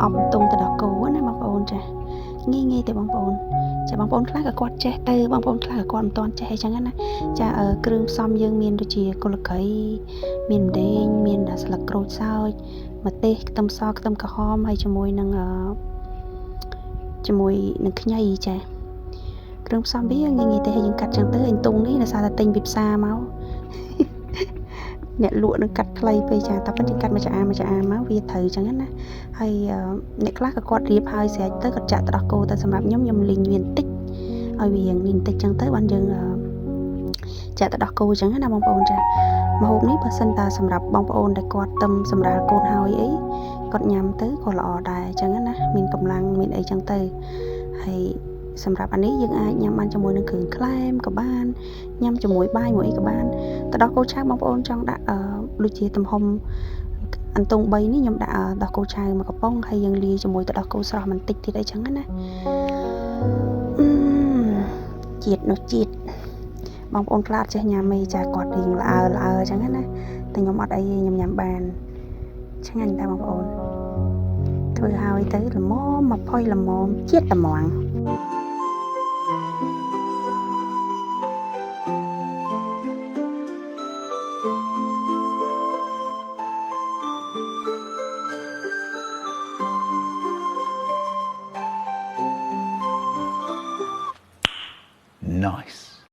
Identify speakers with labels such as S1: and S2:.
S1: អំទងទៅដល់គោណាបងប្អូនចាងាយទេបងប្អូនចាបងប្អូនខ្លះក៏គាត់ចេះទៅបងប្អូនខ្លះក៏គាត់មិនទាន់ចេះអញ្ចឹងណាចាគ្រឿងផ្សំយើងមានដូចជាគល់ក្រីមានម្ទេសមានស្លឹកក្រូចសើចម្ទេសខ្ទឹមសខ្ទឹមក្រហមហើយជាមួយនឹងខ្ញីចាគ្រឿងផ្សំវាងាយទេហើយយើងកាត់ចឹងទៅអញ្ទង់នេះដោយសារតែទិញពីផ្សារមកអ្នកលក់នឹងកាត់ខ្លីពេកចាតែប៉ុន្តែកាត់មួយចាអាមកវាត្រូវចឹងណាហើយអ្នកខ្លះក៏គាត់រៀបហើយស្រេចទៅគាត់ចាក់ទៅដោះគោតែសម្រាប់ខ្ញុំលីងវាបន្តិចឲ្យវារៀងលីងបន្តិចចឹងទៅបានយើងចាក់ទៅដោះគោចឹងណាបងប្អូនចាម្ហូបនេះបើសិនតាសម្រាប់បងប្អូនដែលគាត់ទឹមសម្រាប់កូនហើយអីគាត់ញ៉ាំទៅក៏ល្អដែរចឹងណាមានកម្លាំងមានអីចឹងទៅហើយសម្រាប់អានេះយើងអាចញ៉ាំបានជាមួយនឹងគ្រឿងក្លែមក៏បានញ៉ាំជាមួយបាយមួយអីក៏បានទៅដោះគោឆៅបងប្អូនចង់ដាក់ដូចជាទំហំអន្ទង់3នេះខ្ញុំដាក់ដោះគោឆៅមួយកំប៉ុងហើយយើងលាយជាមួយទៅដោះគោស្រស់បន្តិចទៀតអីចឹងណាជាតិបងប្អូនខ្លះចេះញ៉ាំអីចាគាត់រៀងល្អើចឹងណាតែខ្ញុំអត់អីខ្ញុំញ៉ាំបានឆ្ងាញ់តែបងប្អូនធ្វើហើយទៅល្មមមកផុយល្មមជាតិត្មង